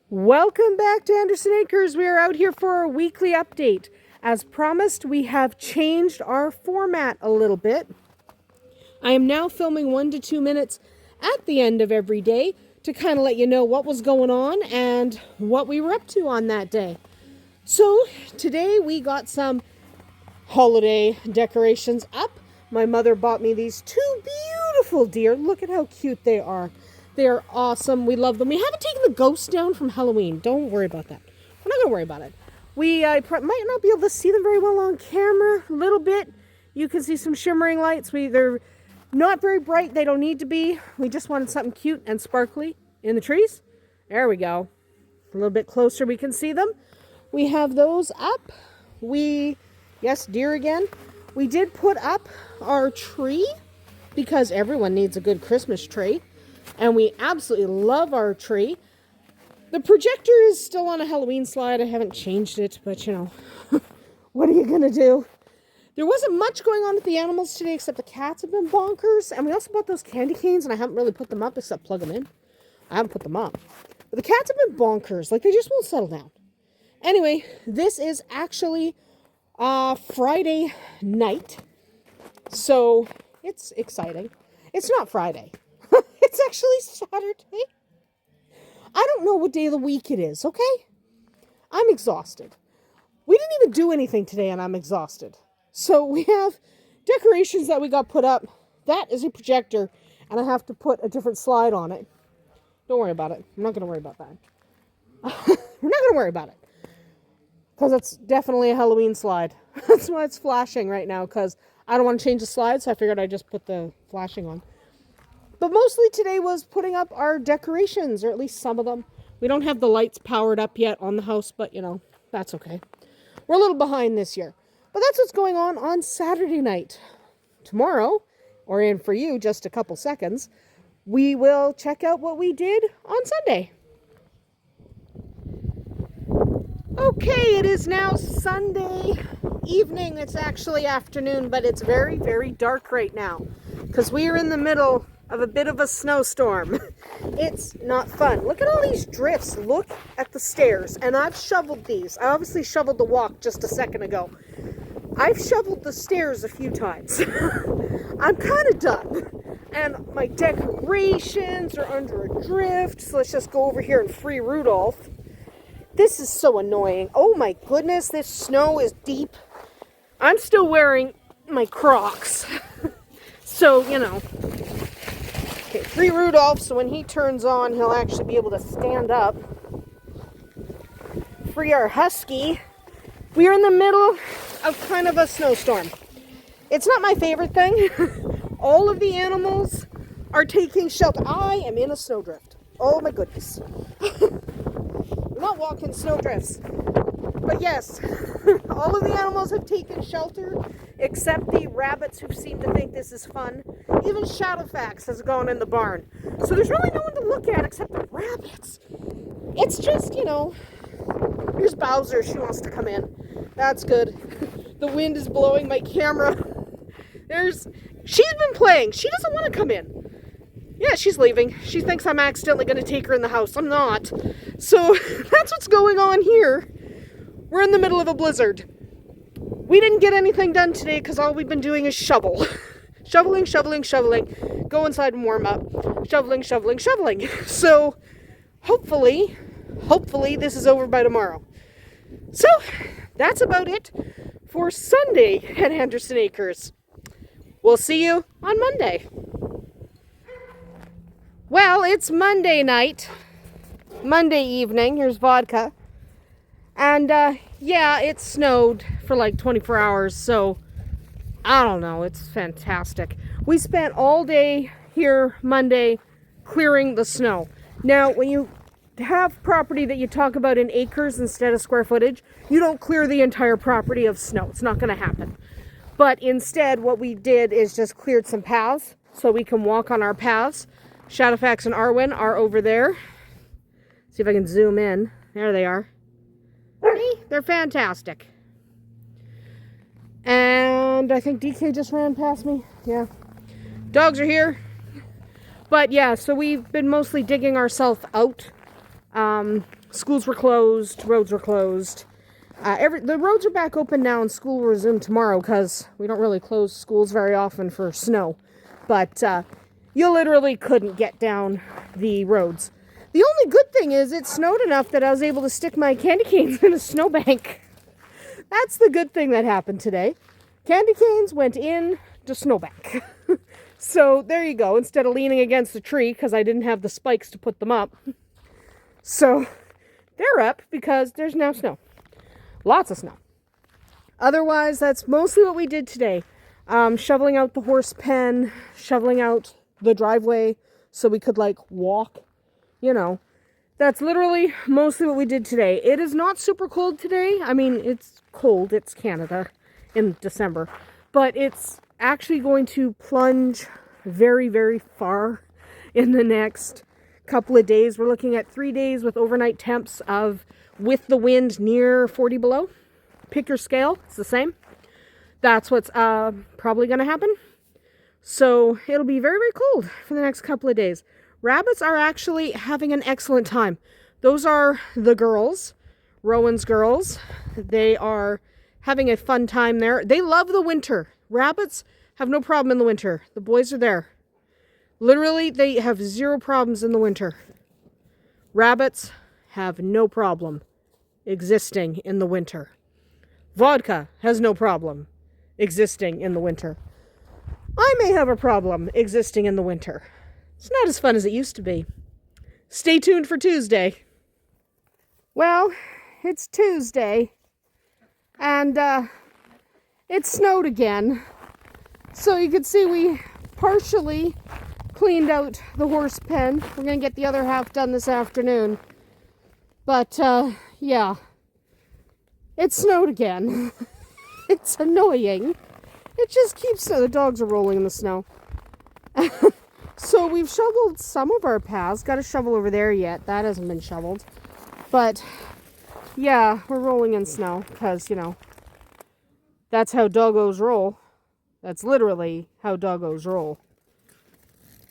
Welcome back to Andersen Acres. We are out here for a weekly update. As promised, we have changed our format a little bit. I am now filming 1 to 2 minutes at the end of every day to kind of let you know what was going on and what we were up to on that day. So today we got some holiday decorations up. My mother bought me these two beautiful deer. Look at how cute they are. They are awesome. We love them. We haven't taken the ghosts down from Halloween. Don't worry about that. We're not going to worry about it. We might not be able to see them very well on camera. A little bit. You can see some shimmering lights. They're not very bright. They don't need to be. We just wanted something cute and sparkly in the trees. There we go. A little bit closer we can see them. We have those up. Yes, deer again. We did put up our tree because everyone needs a good Christmas tree. And we absolutely love our tree. The projector is still on a Halloween slide. I haven't changed it, but you know, what are you going to do? There wasn't much going on with the animals today except the cats have been bonkers. And we also bought those candy canes and I haven't really put them up except plug them in. I haven't put them up. But the cats have been bonkers. Like they just won't settle down. Anyway, this is actually Friday night. So it's exciting. It's not Friday. It's actually Saturday. I don't know what day of the week it is, okay? I'm exhausted. We didn't even do anything today and I'm exhausted. So we have decorations that we got put up. That is a projector and I have to put a different slide on it. Don't worry about it. I'm not going to worry about that. We're not going to worry about it. Because it's definitely a Halloween slide. That's why it's flashing right now because I don't want to change the slide, so I figured I'd just put the flashing on. But mostly today was putting up our decorations, or at least some of them. We don't have the lights powered up yet on the house, but you know, that's okay. We're a little behind this year. But that's what's going on Saturday night. Tomorrow, or in for you, just a couple seconds, we will check out what we did on Sunday. Okay, it is now Sunday evening. It's actually afternoon, but it's very, very dark right now because we are in the middle of a bit of a snowstorm. It's not fun. Look at all these drifts. Look at the stairs. And I've shoveled these. I obviously shoveled the walk just a second ago. I've shoveled the stairs a few times. I'm kind of done. And my decorations are under a drift. So let's just go over here and free Rudolph. This is so annoying. Oh my goodness, this snow is deep. I'm still wearing my Crocs. So, you know. Okay, free Rudolph, so when he turns on, he'll actually be able to stand up. Free our Husky. We are in the middle of kind of a snowstorm. It's not my favorite thing. All of the animals are taking shelter. I am in a snowdrift. Oh my goodness. I'm not walking snowdrifts. But yes, all of the animals have taken shelter, except the rabbits who seem to think this is fun. Even Shadowfax has gone in the barn. So there's really no one to look at except the rabbits. It's just, you know, here's Bowser. She wants to come in. That's good. The wind is blowing my camera. She's been playing. She doesn't want to come in. Yeah, she's leaving. She thinks I'm accidentally going to take her in the house. I'm not. So that's what's going on here. We're in the middle of a blizzard. We didn't get anything done today because all we've been doing is shovel. Shoveling, shoveling, shoveling. Go inside and warm up. Shoveling, shoveling, shoveling. So hopefully this is over by tomorrow. So that's about it for Sunday at Andersen Acres. We'll see you on Monday. Well, it's Monday night. Monday evening. Here's vodka. And, yeah, it snowed for like 24 hours, so I don't know. It's fantastic. We spent all day here Monday clearing the snow. Now, when you have property that you talk about in acres instead of square footage, you don't clear the entire property of snow. It's not going to happen. But instead, what we did is just cleared some paths so we can walk on our paths. Shadowfax and Arwen are over there. See if I can zoom in. There they are. See? They're fantastic. And I think DK just ran past me. Yeah. Dogs are here. But yeah, so we've been mostly digging ourselves out. schools were closed, roads were closed. The roads are back open now and school will resume tomorrow because we don't really close schools very often for snow. But you literally couldn't get down the roads. The only good thing is it snowed enough that I was able to stick my candy canes in a snowbank. That's the good thing that happened today. Candy canes went in the snowbank. So there you go, instead of leaning against the tree because I didn't have the spikes to put them up. So they're up because there's now snow. Lots of snow. Otherwise, that's mostly what we did today. Shoveling out the horse pen, shoveling out the driveway so we could like walk, you know. That's literally mostly what we did today. It is not super cold today. I mean, it's cold. It's Canada in December. But it's actually going to plunge very, very far in the next couple of days. We're looking at 3 days with overnight temps of, with the wind, near 40 below. Pick your scale. It's the same. That's what's probably going to happen. So it'll be very, very cold for the next couple of days. Rabbits are actually having an excellent time. Those are the girls, Rowan's girls. They are having a fun time there. They love the winter. Rabbits have no problem in the winter. The boys are there. Literally, they have zero problems in the winter. Rabbits have no problem existing in the winter. Vodka has no problem existing in the winter. I may have a problem existing in the winter. It's not as fun as it used to be. Stay tuned for Tuesday. Well, it's Tuesday, and it snowed again. So you can see we partially cleaned out the horse pen. We're going to get the other half done this afternoon. But, yeah. It snowed again. It's annoying. It just keeps... The dogs are rolling in the snow. So we've shoveled some of our paths. Got a shovel over there yet. That hasn't been shoveled. But, yeah, we're rolling in snow. Because, you know, that's how doggos roll. That's literally how doggos roll.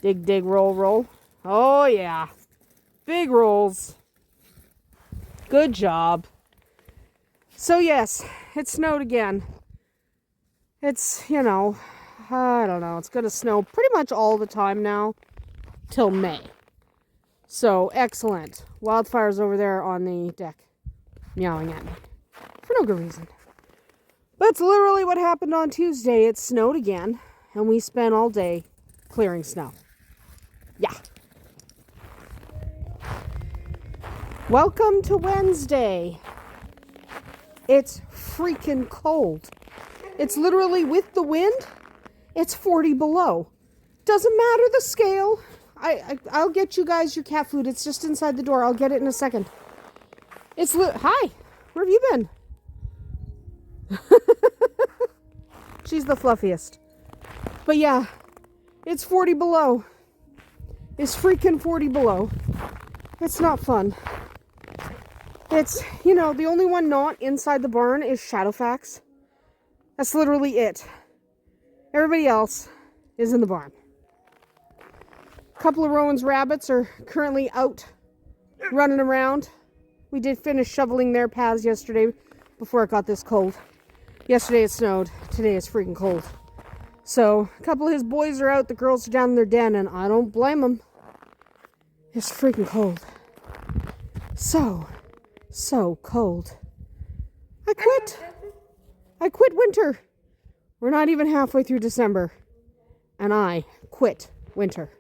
Dig, dig, roll, roll. Oh, yeah. Big rolls. Good job. So, yes, it snowed again. It's, you know, I don't know. It's going to snow pretty much all the time now till May. So, excellent. Wildfire's over there on the deck meowing at me for no good reason. That's literally what happened on Tuesday. It snowed again, and we spent all day clearing snow. Yeah. Welcome to Wednesday. It's freaking cold. It's literally, with the wind, it's 40 below. Doesn't matter the scale. I'll get you guys your cat food. It's just inside the door. I'll get it in a second. Hi. Where have you been? She's the fluffiest. But yeah, it's 40 below. It's freaking 40 below. It's not fun. It's, you know, the only one not inside the barn is Shadowfax. That's literally it. Everybody else is in the barn. A couple of Rowan's rabbits are currently out running around. We did finish shoveling their paths yesterday before it got this cold. Yesterday it snowed. Today it's freaking cold. So, a couple of his boys are out. The girls are down in their den, and I don't blame them. It's freaking cold. So cold. I quit winter. We're not even halfway through December. And I quit winter.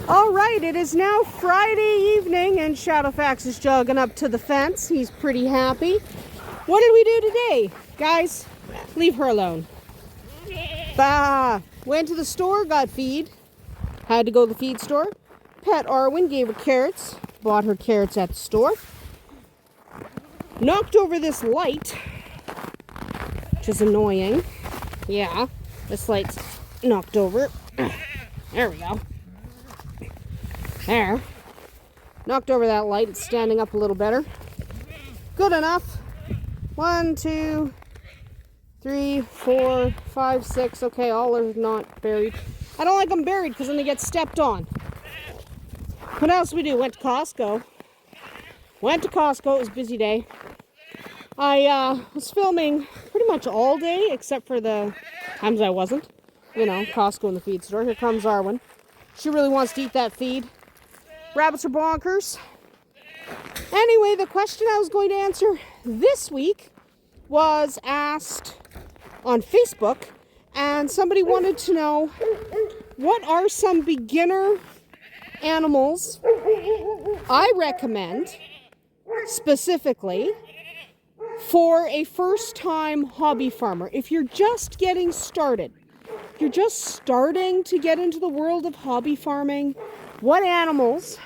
All right, it is now Friday evening, and Shadowfax is jogging up to the fence. He's pretty happy. What did we do today? Guys, leave her alone. Bah! Went to the store, got feed. Had to go to the feed store. Pet Arwen, gave her carrots. Bought her carrots at the store. Knocked over this light, which is annoying. Yeah, this light's knocked over. There we go. There. Knocked over that light. It's standing up a little better. Good enough. 1, 2, 3, 4, 5, 6. Okay, all are not buried. I don't like them buried because then they get stepped on. What else did we do? Went to Costco. It was a busy day. I was filming pretty much all day except for the times I wasn't. You know, Costco and the feed store. Here comes Arwen. She really wants to eat that feed. Rabbits are bonkers. Anyway, the question I was going to answer this week was asked on Facebook, and somebody wanted to know, what are some beginner animals I recommend specifically for a first-time hobby farmer? If you're just getting started, if you're just starting to get into the world of hobby farming, what animals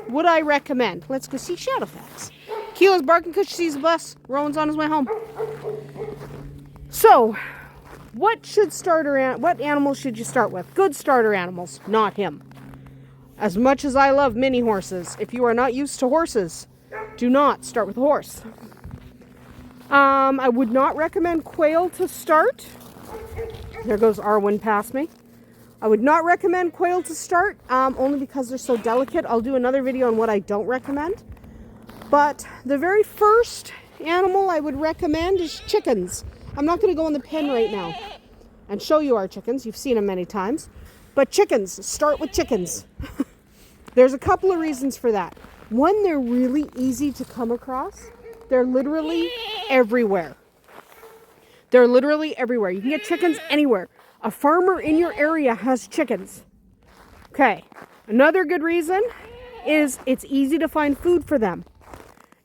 would I recommend? Let's go see Shadowfax. Keela's barking because she sees the bus. Rowan's on his way home. So, what animals should you start with? Good starter animals, not him. As much as I love mini horses, if you are not used to horses, do not start with a horse. I would not recommend quail to start. There goes Arwen past me. I would not recommend quail to start, only because they're so delicate. I'll do another video on what I don't recommend. But the very first animal I would recommend is chickens. I'm not going to go in the pen right now and show you our chickens. You've seen them many times. But chickens, start with chickens. There's a couple of reasons for that. One, they're really easy to come across. They're literally everywhere. You can get chickens anywhere. A farmer in your area has chickens. Okay. Another good reason is it's easy to find food for them.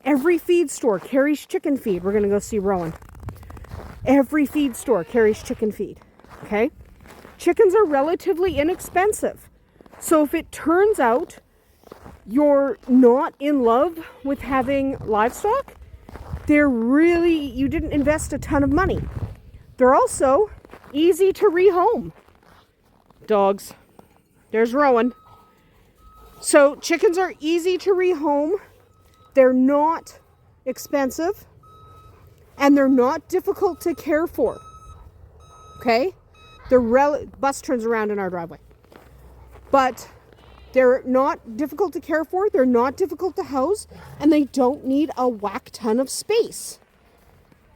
Every feed store carries chicken feed. We're going to go see Rowan. Every feed store carries chicken feed. Okay? Chickens are relatively inexpensive. So if it turns out you're not in love with having livestock, you didn't invest a ton of money. They're also easy to rehome. Dogs. There's Rowan. So chickens are easy to rehome. They're not expensive. And they're not difficult to care for. Okay? Bus turns around in our driveway. But they're not difficult to care for. They're not difficult to house. And they don't need a whack ton of space.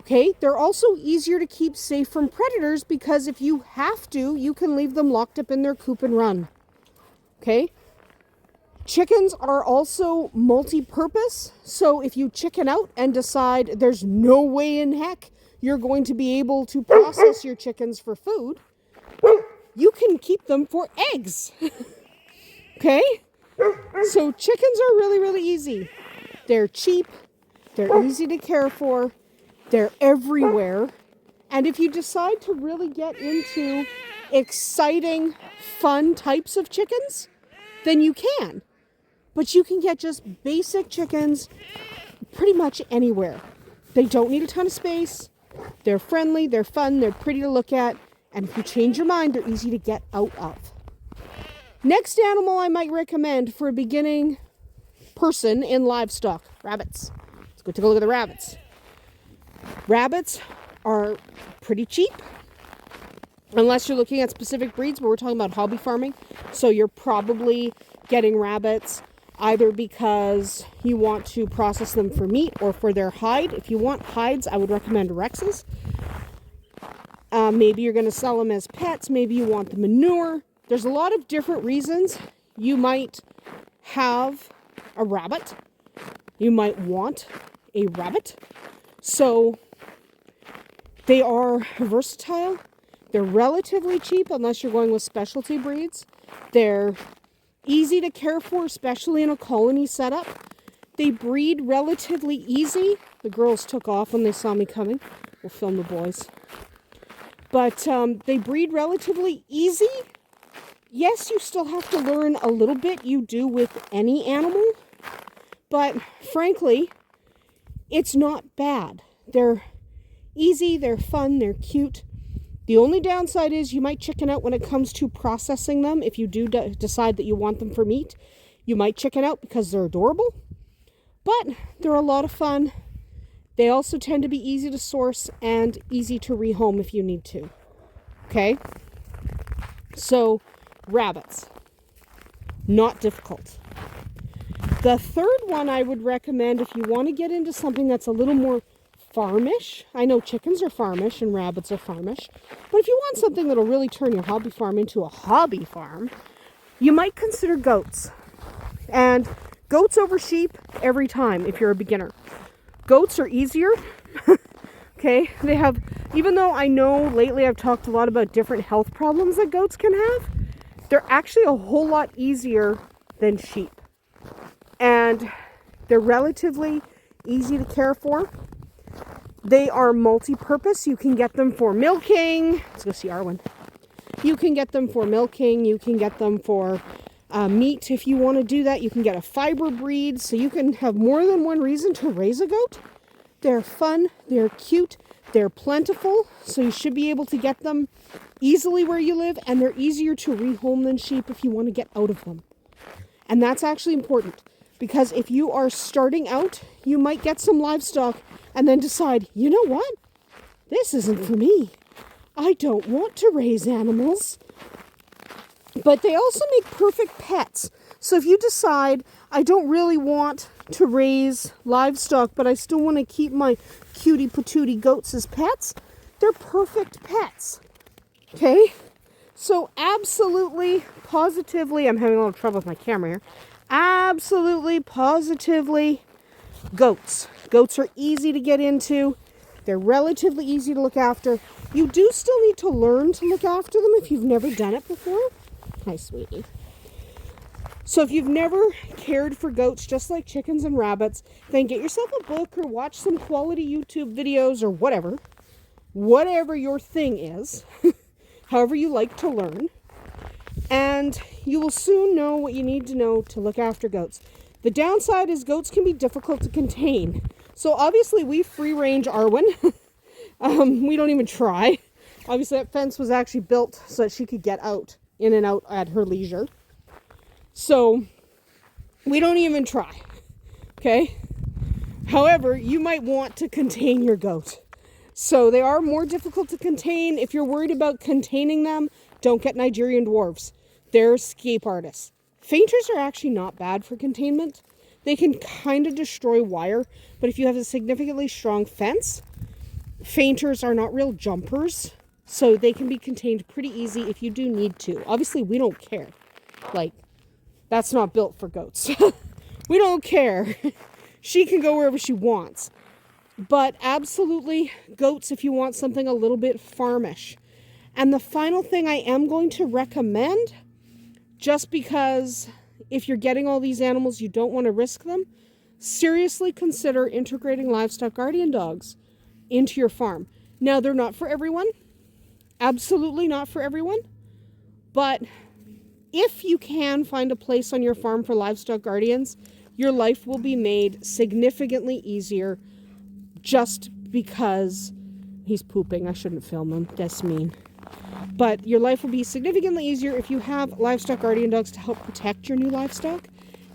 Okay, they're also easier to keep safe from predators because if you have to, you can leave them locked up in their coop and run. Okay, chickens are also multi-purpose. So if you chicken out and decide there's no way in heck you're going to be able to process your chickens for food, you can keep them for eggs. Okay, so chickens are really, really easy. They're cheap. They're easy to care for. They're everywhere. And if you decide to really get into exciting, fun types of chickens, then you can. But you can get just basic chickens pretty much anywhere. They don't need a ton of space. They're friendly, they're fun, they're pretty to look at. And if you change your mind, they're easy to get out of. Next animal I might recommend for a beginning person in livestock, rabbits. Let's go take a look at the rabbits. Rabbits are pretty cheap, unless you're looking at specific breeds, but we're talking about hobby farming. So you're probably getting rabbits either because you want to process them for meat or for their hide. If you want hides, I would recommend Rexes. Maybe you're going to sell them as pets. Maybe you want the manure. There's a lot of different reasons you might have a rabbit. You might want a rabbit. So they are versatile. They're relatively cheap unless you're going with specialty breeds. They're easy to care for, especially in a colony setup. They breed relatively easy. The girls took off when they saw me coming. We'll film the boys. But they breed relatively easy. Yes, you still have to learn a little bit. You do with any animal. But frankly, it's not bad. They're easy, they're fun, they're cute. The only downside is you might chicken out when it comes to processing them. If you do decide that you want them for meat, you might chicken out because they're adorable. But they're a lot of fun. They also tend to be easy to source and easy to rehome if you need to. Okay? So rabbits. Not difficult. The third one I would recommend if you want to get into something that's a little more farmish. I know chickens are farmish and rabbits are farmish. But if you want something that'll really turn your hobby farm into a hobby farm, you might consider goats. And goats over sheep every time if you're a beginner. Goats are easier. Okay, they have, even though I know lately I've talked a lot about different health problems that goats can have, they're actually a whole lot easier than sheep. And they're relatively easy to care for. They are multi-purpose. You can get them for milking. Let's go see Arwen. You can get them for milking. You can get them for meat if you want to do that. You can get a fiber breed, so you can have more than one reason to raise a goat. They're fun, they're cute, they're plentiful, so you should be able to get them easily where you live, and they're easier to rehome than sheep if you want to get out of them. And that's actually important, because if you are starting out, you might get some livestock and then decide, you know what? This isn't for me. I don't want to raise animals. But they also make perfect pets. So if you decide, I don't really want to raise livestock, but I still want to keep my cutie patootie goats as pets, they're perfect pets. Okay? So absolutely, positively, I'm having a little trouble with my camera here. Absolutely, positively, goats. Goats are easy to get into. They're relatively easy to look after. You do still need to learn to look after them if you've never done it before. Hi, sweetie. So if you've never cared for goats, just like chickens and rabbits, then get yourself a book or watch some quality YouTube videos or whatever. Whatever your thing is. However you like to learn. And you will soon know what you need to know to look after goats. The downside is goats can be difficult to contain. So obviously we free range Arwen. We don't even try. Obviously that fence was actually built so that she could get out, in and out at her leisure. So we don't even try. Okay? However, you might want to contain your goat. So they are more difficult to contain. If you're worried about containing them, don't get Nigerian dwarves. They're escape artists. Fainters are actually not bad for containment. They can kind of destroy wire, but if you have a significantly strong fence, fainters are not real jumpers, so they can be contained pretty easy if you do need to. Obviously, we don't care. Like, that's not built for goats. We don't care. She can go wherever she wants. But absolutely, goats if you want something a little bit farmish. And the final thing I am going to recommend, just because if you're getting all these animals, you don't want to risk them, seriously consider integrating livestock guardian dogs into your farm. Now, they're not for everyone. Absolutely not for everyone. But if you can find a place on your farm for livestock guardians, your life will be made significantly easier just because he's pooping. I shouldn't film him. That's mean. But your life will be significantly easier if you have livestock guardian dogs to help protect your new livestock.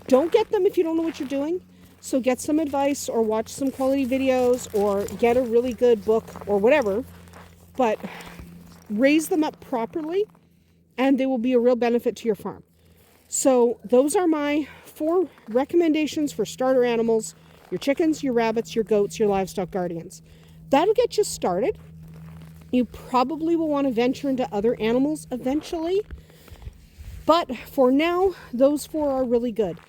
Don't get them if you don't know what you're doing. So get some advice or watch some quality videos or get a really good book or whatever. But raise them up properly and they will be a real benefit to your farm. So those are my 4 recommendations for starter animals. Your chickens, your rabbits, your goats, your livestock guardians. That'll get you started. You probably will want to venture into other animals eventually. But for now, those 4 are really good.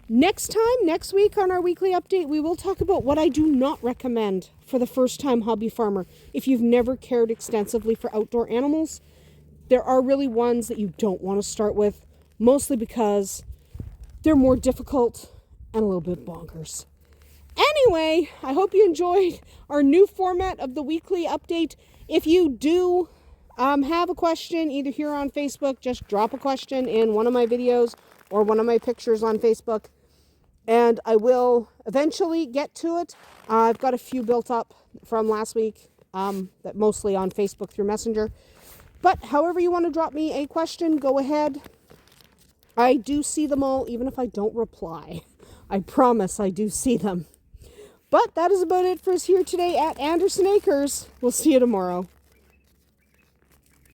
Next week on our weekly update, we will talk about what I do not recommend for the first-time hobby farmer. If you've never cared extensively for outdoor animals, there are really ones that you don't want to start with, mostly because they're more difficult and a little bit bonkers. Anyway, I hope you enjoyed our new format of the weekly update. If you do have a question, either here on Facebook, just drop a question in one of my videos or one of my pictures on Facebook, and I will eventually get to it. I've got a few built up from last week, that mostly on Facebook through Messenger. But however you want to drop me a question, go ahead. I do see them all, even if I don't reply. I promise I do see them. But that is about it for us here today at Andersen Acres. We'll see you tomorrow.